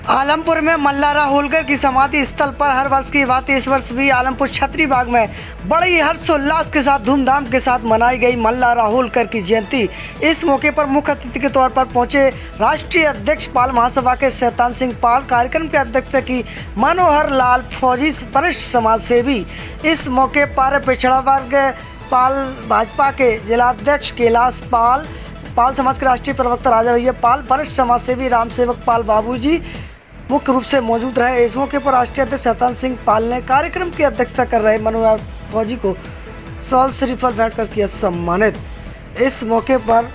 आलमपुर में मल्लारा होलकर की समाधि स्थल पर हर वर्ष की बात इस वर्ष भी आलमपुर छतरी बाग में बड़ी हर्षोल्लास के साथ धूमधाम के साथ मनाई गई मल्लारा होलकर की जयंती। इस मौके पर मुख्य अतिथि के तौर पर पहुंचे राष्ट्रीय अध्यक्ष पाल महासभा के शैतान सिंह पाल, कार्यक्रम के अध्यक्षता की मनोहर लाल फौजी, वरिष्ठ समाज सेवी। इस मौके पर पिछड़ा वर्ग पाल भाजपा के जिलाध्यक्ष कैलाश पाल, पाल समाज के राष्ट्रीय प्रवक्ता राजा भैया पाल, वरिष्ठ समाज सेवी राम सेवक पाल बाबूजी मुख्य रूप से मौजूद रहे। इस मौके पर राष्ट्रीय अध्यक्ष शैतान सिंह पाल ने कार्यक्रम की अध्यक्षता कर रहे मनोहर फौजी को शॉल श्रीफल भेंट कर किया सम्मानित। इस मौके पर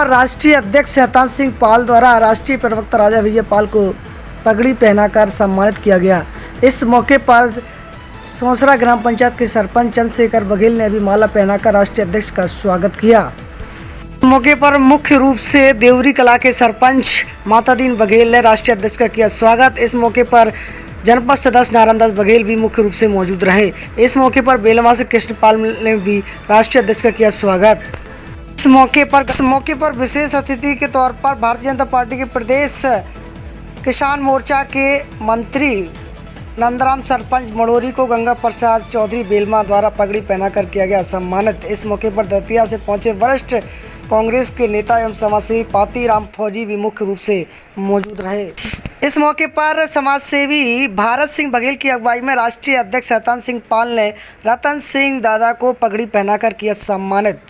राष्ट्रीय अध्यक्ष शैतान सिंह पाल द्वारा राष्ट्रीय प्रवक्ता राजा भैया पाल को पगड़ी पहनाकर सम्मानित किया गया। इस मौके पर सोसरा ग्राम पंचायत के सरपंच चंद्रशेखर बघेल ने भी माला पहनाकर राष्ट्रीय अध्यक्ष का स्वागत किया। मौके पर मुख्य रूप से देवरी कला के सरपंच मातादीन बघेल ने राष्ट्रीय अध्यक्ष का किया स्वागत। इस मौके पर जनपद सदस्य नारायण दास बघेल भी मुख्य रूप से मौजूद रहे। इस मौके पर बेलवा से कृष्णपाल ने भी राष्ट्रीय अध्यक्ष का किया स्वागत। इस मौके पर विशेष अतिथि के तौर पर भारतीय जनता पार्टी के प्रदेश किसान मोर्चा के मंत्री नंदराम सरपंच मड़ोरी को गंगा प्रसाद चौधरी बेलमा द्वारा पगड़ी पहनाकर किया गया सम्मानित। इस मौके पर दतिया से पहुंचे वरिष्ठ कांग्रेस के नेता एवं समाजसेवी पाती राम फौजी भी मुख्य रूप से मौजूद रहे। इस मौके पर समाजसेवी भारत सिंह बघेल की अगुवाई में राष्ट्रीय अध्यक्ष शैतान सिंह पाल ने रतन सिंह दादा को पगड़ी पहनाकर किया सम्मानित।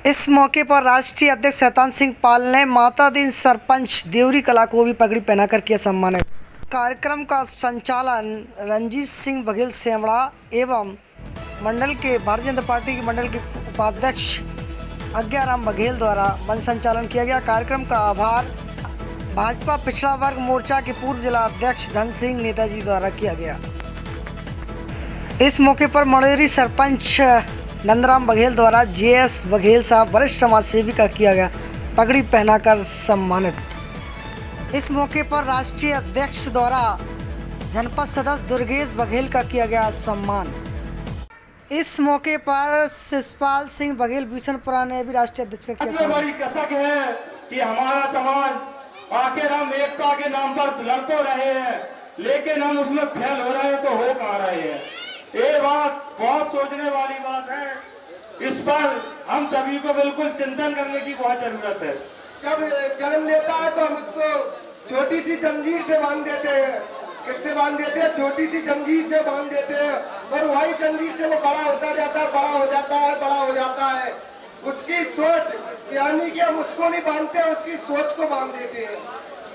इस मौके पर राष्ट्रीय अध्यक्ष शैतान सिंह पाल ने मातादीन सरपंच देवरी कला को भी पगड़ी पहनाकर किया सम्मानित। कार्यक्रम का संचालन रंजीत सिंह बघेल सेमड़ा एवं मंडल के भारतीय जनता पार्टी के मंडल के उपाध्यक्ष आज्ञाराम बघेल द्वारा मंच संचालन किया गया। कार्यक्रम का आभार भाजपा पिछड़ा वर्ग मोर्चा के पूर्व जिला अध्यक्ष धन सिंह नेताजी द्वारा किया गया। इस मौके पर मड़ोरी सरपंच नंदराम बघेल द्वारा जेएस बघेल साहब वरिष्ठ समाज सेवी का किया गया पगड़ी पहनाकर सम्मानित। इस मौके पर राष्ट्रीय अध्यक्ष द्वारा जनपद सदस्य दुर्गेश बघेल का किया गया सम्मान। इस मौके पर शिषपाल सिंह बघेल बिशनपुरा ने भी राष्ट्रीय अध्यक्ष का किया सम्मान। बड़ी कसक है कि हमारा समाज आखिर हम एकता के नाम पर लड़ तो रहे हैं, लेकिन हम उसमें फेल हो रहे हैं तो हो कहाँ रहे हैं। ये बात बहुत सोचने वाली बात है। इस पर हम सभी को बिल्कुल चिंतन करने की बहुत जरूरत है। जब जन्म लेता है तो हम उसको छोटी सी जंजीर से बांध देते हैं। किससे बांध देते हैं? छोटी सी जंजीर से बांध देते हैं, और वही जंजीर से वो बड़ा होता जाता है, बड़ा हो जाता है, बड़ा हो जाता है। उसकी सोच, यानी कि हम उसको नहीं बांधते, उसकी सोच को बांध देते हैं।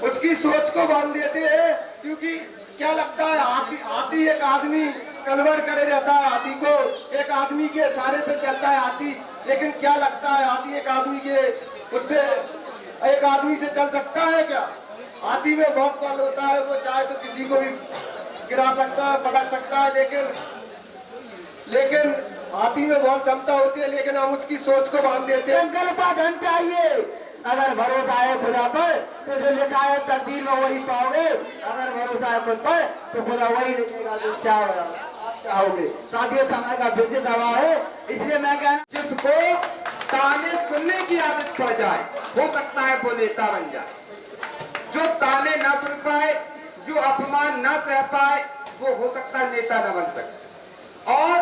उसकी सोच को बांध देते हैं, क्योंकि क्या लगता है हाथी एक आदमी कन्वर्ट करे रहता है, हाथी को एक आदमी के इशारे पे चलता है हाथी। लेकिन क्या लगता है हाथी एक आदमी के उससे एक आदमी से चल सकता है क्या? हाथी में बहुत बल होता है, वो चाहे तो किसी को भी गिरा सकता है, पटक सकता है, लेकिन हाथी में बहुत क्षमता होती है। लेकिन हम उसकी सोच को बांध देते हैं। संकल्प का धन चाहिए। अगर भरोसा है खुदा पर तो जो लिखा है तकदीर में वही पाओगे। अगर भरोसा है खुद पर तो खुदा वही लिखेगा जो चाहोगे। साथियों, समय का फिर से दबाव है, इसलिए मैं कहना, जिसको ताने सुनने की आदत पड़ जाए हो सकता है वो नेता बन जाए। जो ताने न सुन पाए, जो अपमान न सह पाए, वो हो सकता है नेता न बन सके। और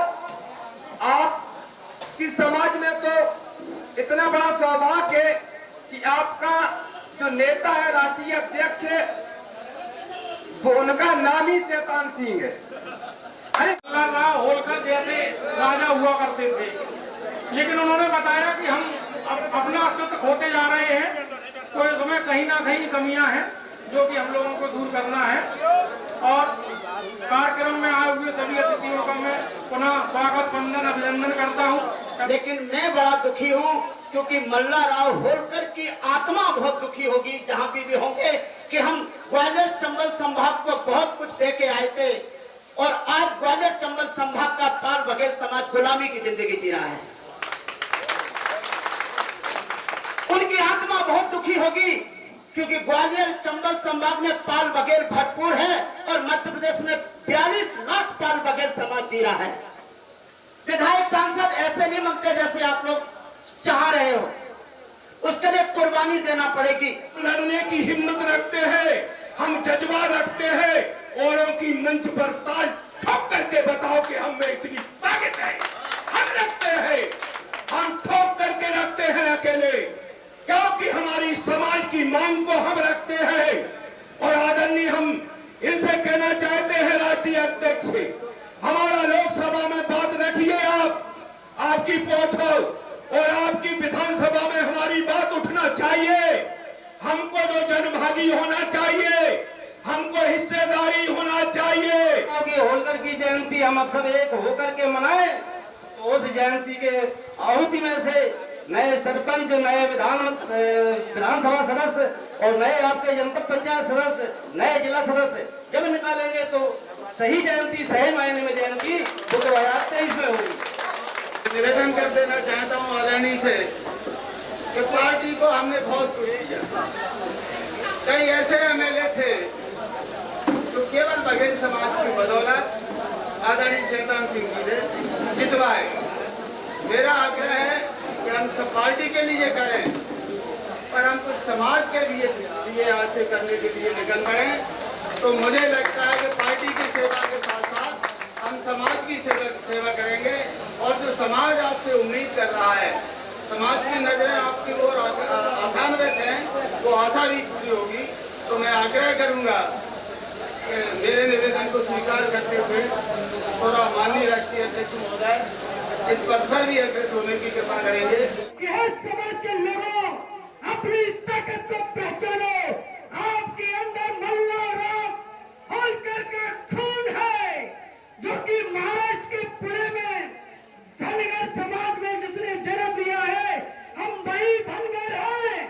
आपकी समाज में तो इतना बड़ा सौभाग्य है कि आपका जो नेता है, राष्ट्रीय अध्यक्ष है, वो उनका नाम ही शैतान सिंह है। अरे राव होलकर जैसे राजा हुआ करते थे, लेकिन उन्होंने बताया कि हम अपना अस्तित्व खोते जा रहे हैं, तो इसमें कहीं ना कहीं कमियां हैं जो कि हम लोगों को दूर करना है। और कार्यक्रम में आए हुए सभी अतिथियों का मैं पुनः स्वागत, वंदन, अभिनंदन करता हूँ। लेकिन मैं बड़ा दुखी हूँ, क्योंकि मल्लाराव होलकर की आत्मा बहुत दुखी होगी जहाँ भी होंगे, कि हम ग्वालियर चंबल संभाग को बहुत कुछ दे के आए थे, और आज ग्वालियर चंबल संभाग का पाल बघेल समाज गुलामी की जिंदगी जी रहा है। उनकी आत्मा बहुत दुखी होगी, क्योंकि ग्वालियर चंबल संभाग में पाल बघेल भरपूर है, और मध्य प्रदेश में 42 लाख पाल बघेल समाज जी रहा है। विधायक सांसद ऐसे नहीं मांगते जैसे आप लोग चाह रहे हो, उसके लिए कुर्बानी देना पड़ेगी। लड़ने की हिम्मत रखते हैं, हम जज्बा रखते हैं, औरों की मंच पर ताल ठोक करके बताओ कि हम में इतनी ताकत है। हम रखते हैं, हम ठोक करके रखते हैं अकेले, क्योंकि हमारी समाज की मांग को हम रखते हैं। और आदरणीय हम इनसे कहना चाहते हैं, राष्ट्रीय अध्यक्ष से हमारा लोकसभा में बात रखिए, आपकी पहुंच हो और आपकी विधानसभा में हमारी बात उठना चाहिए। हमको तो जनभागी होना चाहिए, हमको हिस्सेदारी होना चाहिए। होलकर की जयंती हम अब सब एक होकर के मनाएं, तो उस जयंती के आहुति में से नए सरपंच, नए विधानसभा सदस्य और नए आपके जनपद पंचायत सदस्य, नए जिला सदस्य जब निकालेंगे तो सही जयंती, सही मायने में जयंती वो 2023 में होगी। निवेदन कर देना चाहता हूँ आदरणीय से कि पार्टी को हमने बहुत कुछ किया। कई ऐसे एमएलए थे जो केवल बघेल समाज की बदौलत आदरणीय शैतान सिंह जी ने जितवाए। मेरा आग्रह है कि हम सब पार्टी के लिए करें, पर हम कुछ समाज के लिए आज से करने के लिए निकल पड़े। तो मुझे लगता है कि पार्टी की सेवा के साथ साथ हम समाज की सेवा करेंगे, और जो समाज आपसे उम्मीद कर रहा है, समाज की नजरें आपकी ओर आशान्वित हैं, वो आशा भी पूरी होगी। तो मैं आग्रह करूंगा कि मेरे निवेदन को स्वीकार करते हुए थोड़ा माननीय राष्ट्रीय अध्यक्ष महोदय इस पद पर भी अग्रसर होने की कृपा करेंगे। समाज के लोगों, अपनी ताकत को पहचानो। आपके अंदर मल्ला राम होलकर का खून है, जो कि महाराष्ट्र के पुणे में धनगर समाज में जिसने जन्म लिया है। हम वही धनगर हैं,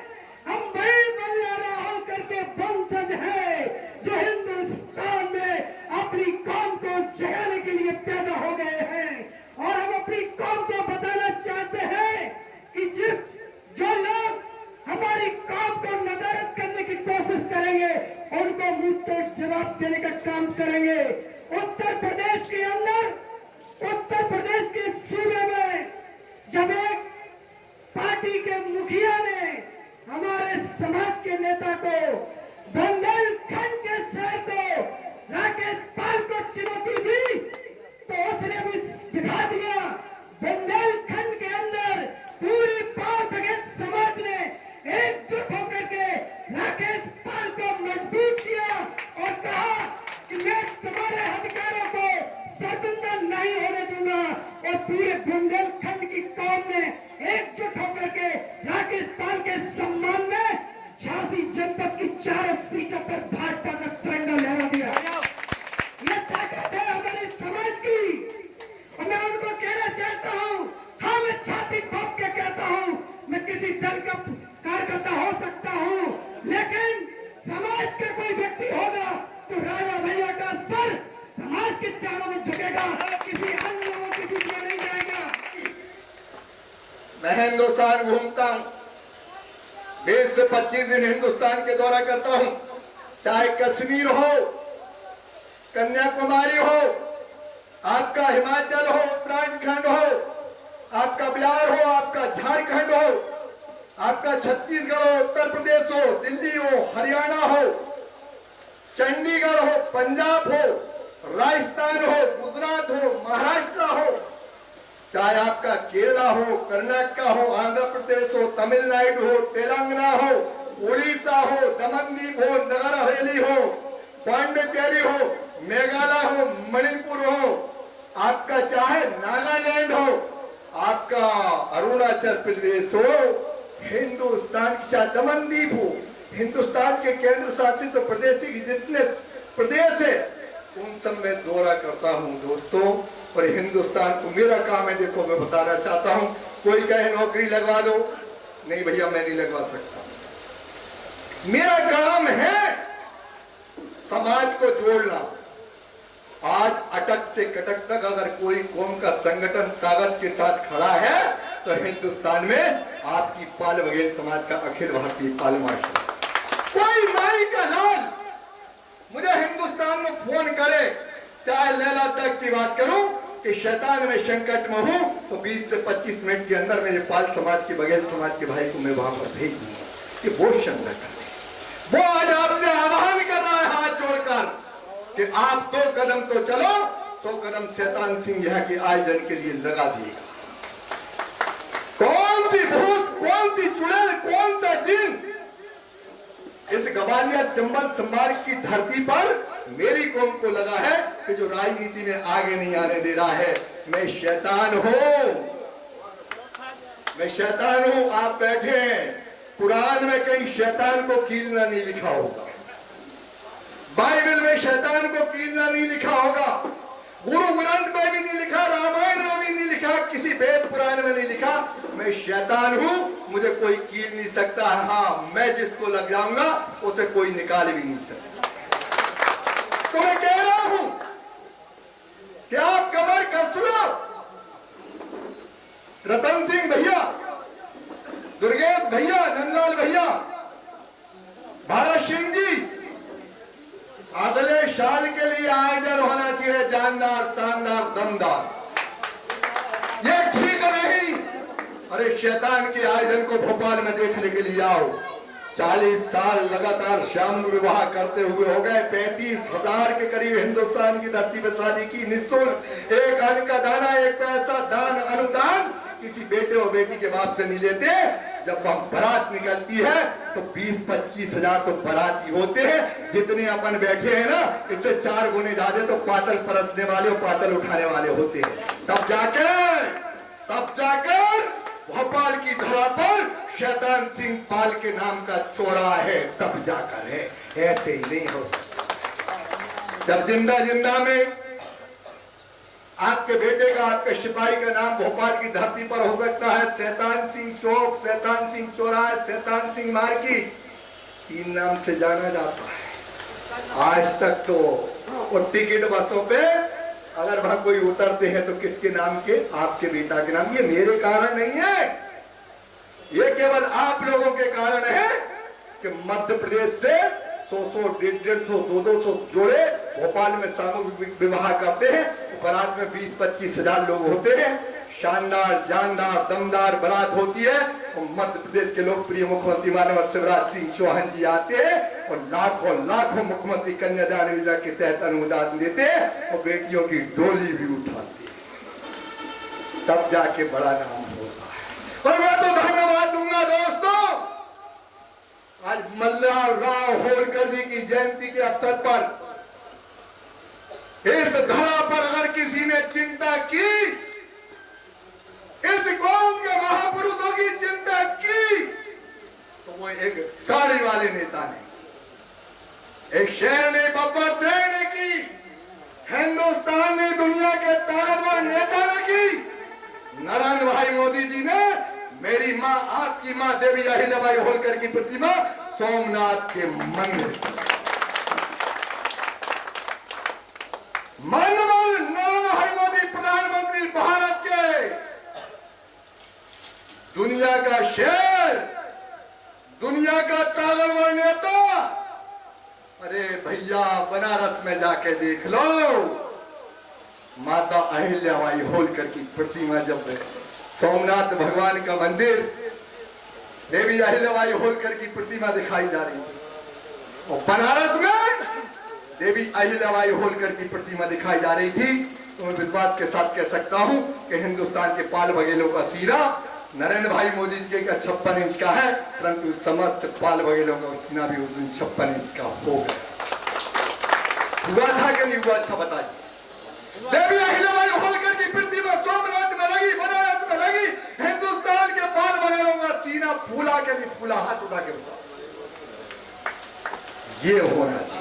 हम वही मल्ला राम होलकर के वंशज हैं, जो हिंदुस्तान में अपनी कौम को जगाने के लिए पैदा हो गए हैं। और हम अपनी कौम को बताना चाहते हैं कि जो लोग हमारी कौम को नदारत करने की कोशिश करेंगे, उनको मुंह तोड़ जवाब देने का काम करेंगे। उत्तर प्रदेश के अंदर, उत्तर प्रदेश के सूबे में जब एक पार्टी के मुखिया ने हमारे समाज के नेता को, बुंदेलखंड के शहर को, राकेश पाल को चुनौती दी, तो उसने भी दिखा दिया। बुंदेलखंड के अंदर पूरी पाल बघेल समाज ने एकजुट होकर के राकेश पाल को मजबूत किया और कहा कि मैं तुम्हारे अधिकारों को सरदुंदा नहीं होने दूंगा। और पूरे बुंदेलखंड की कौम ने एकजुट होकर के राकेश पाल के सम्मान में झांसी जनपद की 4 सीटों पर भाजपा का तिरंगा लहरा दिया। यह ताकत है हमारे समाज की। और मैं उनको कहना चाहता हूँ, हाँ मैं छाती ठोक के कहता हूँ, मैं किसी दल का कार्यकर्ता हो सकता हूँ, लेकिन समाज का कोई व्यक्ति होगा तो राजा भैया का सर समाज के चारों में झुकेगा, किसी अन्य लोगों के बीच में नहीं जाएगा। मैं हिंदुस्तान घूमता हूँ, 20 से 25 दिन हिंदुस्तान के दौरा करता हूँ। चाहे कश्मीर हो, कन्याकुमारी हो, आपका हिमाचल हो, उत्तराखंड हो, आपका बिहार हो, आपका झारखंड हो, आपका छत्तीसगढ़ हो, उत्तर प्रदेश हो, दिल्ली हो, हरियाणा हो, चंडीगढ़ हो, पंजाब हो, राजस्थान हो, गुजरात हो, महाराष्ट्र हो, चाहे आपका केरला हो, कर्नाटक हो, आंध्र प्रदेश हो, तमिलनाडु हो, तेलंगाना हो, उड़ीसा हो, दमनदीप हो, नगर हवेली हो, पांडिचेरी हो, मेघालय हो, मणिपुर हो, आपका चाहे नागालैंड हो, आपका अरुणाचल प्रदेश हो, हिंदुस्तान की चाहे दमनदीप हो, हिंदुस्तान के केंद्र शासित प्रदेश की जितने प्रदेश है उन सब में दौरा करता हूं दोस्तों। और हिंदुस्तान को मेरा काम है, देखो मैं बताना चाहता हूं। कोई कहे नौकरी लगवा दो, नहीं भैया मैं नहीं लगवा सकता। मेरा काम है समाज को जोड़ना। आज अटक से कटक तक अगर कोई कौम का संगठन ताकत के साथ खड़ा है तो हिंदुस्तान में आपकी पाल बघेल समाज का अखिल भारतीय पाल मार्शल। कोई माई का लाल मुझे हिंदुस्तान में फोन करे चाहे लैला तक की बात करूं कि शैतान में संकट में हूं तो 20 से 25 मिनट के अंदर मेरे पाल समाज के बघेल समाज के भाई को मैं वहां पर भेज दूंगा कि वो शंका कर। वो आज आपसे आह्वान कर रहा है हाथ जोड़कर कि आप 2 कदम तो चलो, 100 कदम शैतान सिंह यहाँ के आयोजन के लिए लगा दिएगा। कौन सी भूत, कौन सी चुड़ैल, कौन सा जिन इस गवालिया चंबल संभाग की धरती पर मेरी कौम को लगा है कि जो राजनीति में आगे नहीं आने दे रहा है। मैं शैतान हूं, मैं शैतान हूं। आप बैठे हैं, कुरान में कहीं शैतान को कीलना नहीं लिखा होगा, बाइबल में शैतान को कीलना नहीं लिखा होगा, गुरु ग्रंथ में भी नहीं लिखा, रामायण में भी नहीं लिखा, किसी वेद पुराण में नहीं लिखा। मैं शैतान हूं, मुझे कोई कील नहीं सकता। हाँ, मैं जिसको लग जाऊंगा उसे कोई निकाल भी नहीं सकता। तो मैं कह रहा हूं कि आप कमर कस लो। रतन सिंह भैया, दुर्गेश भैया, नंदलाल भैया, भारत सिंह जी, अगले साल के लिए आयोजन होना चाहिए जानदार, शानदार, दमदार। ये ठीक नहीं। अरे शैतान के आयोजन को भोपाल में देखने के लिए आओ। 40 साल लगातार शाम विवाह करते हुए हो गए। 35,000 के करीब हिंदुस्तान की धरती पर शादी की, निःशुल्क। एक अन्न का दाना, एक पैसा दान, अनुदान किसी बेटे और बेटी के बाप से नहीं लेते। जब हम बारात निकलती है तो 20-25 हजार तो बाराती होते हैं। जितने अपन बैठे हैं ना, इससे 4 गुने ज्यादा तो पातल परसने वाले और पातल उठाने वाले होते हैं। तब जाकर भोपाल की धरा पर शैतान सिंह पाल के नाम का चौराहा है, तब जाकर है। ऐसे ही नहीं हो सकता। जब जिंदा में आपके बेटे का, आपके सिपाही का नाम भोपाल की धरती पर हो सकता है शैतान सिंह चौक, शैतान सिंह चौराहा, शैतान सिंह मार्केट, 3 नाम से जाना जाता है। आज तक तो वो टिकट बसों पे अगर वहां कोई उतरते हैं तो किसके नाम के? आपके बेटा के नाम। ये मेरे कारण नहीं है, ये केवल आप लोगों के कारण है कि मध्य प्रदेश से 100, 150, 200 जोड़े भोपाल में सामूहिक विवाह करते हैं। बारात में 20-25 हजार लोग होते हैं। शानदार, जानदार, दमदार बारात होती है और मध्य प्रदेश के लोकप्रिय मुख्यमंत्री माननीय शिवराज सिंह चौहान जी आते हैं और लाखों मुख्यमंत्री कन्यादान योजना के तहत अनुदान देते हैं और बेटियों की डोली भी उठाते हैं। तब जाके बड़ा नाम होता है। और मैं तो धन्यवाद दूंगा दोस्तों, आज मल्हारराव होलकर जी की जयंती के अवसर पर इस धरा पर अगर किसी ने चिंता की, इस कौम के महापुरुषों की चिंता की, तो वो एक गाड़ी वाले नेता ने, एक शेर ने, बब्बर शेर ने की, हिंदुस्तान ने, दुनिया के ताकतवर नेता ने की, नरेंद्र भाई मोदी जी ने मेरी मां, आपकी मां देवी अहिल्याबाई होलकर की प्रतिमा सोमनाथ के मंदिर नरेंद्र भाई मोदी प्रधानमंत्री भारत के, दुनिया का शेर, दुनिया का ताकतवर नेता। अरे भैया, बनारस में जाके देख लो, माता अहिल्याबाई होलकर की प्रतिमा, जब सोमनाथ भगवान का मंदिर, देवी अहिल्याबाई होलकर की प्रतिमा दिखाई जा रही थी और बनारस में देवी अहिल्याबाई होलकर की प्रतिमा दिखाई जा रही थी। तो मैं विश्वास के साथ कह सकता हूं कि हिंदुस्तान के पाल बघेलों का सीना नरेंद्र भाई मोदी जी का 56 इंच का है, परंतु समस्त पाल बघेलों का सीना भी उस दिन 56 इंच का हो गया। हुआ था कि नहीं हुआ? अच्छा बताइए। देवी अहिल्याबाई होलकर की प्रतिमा सोमनाथ में लगी, बनारस में लगी, हिंदुस्तान के पाल बघेलों का सीना फूला के नहीं फूला? हाथ उठा के बताओ। ये होना चाहिए।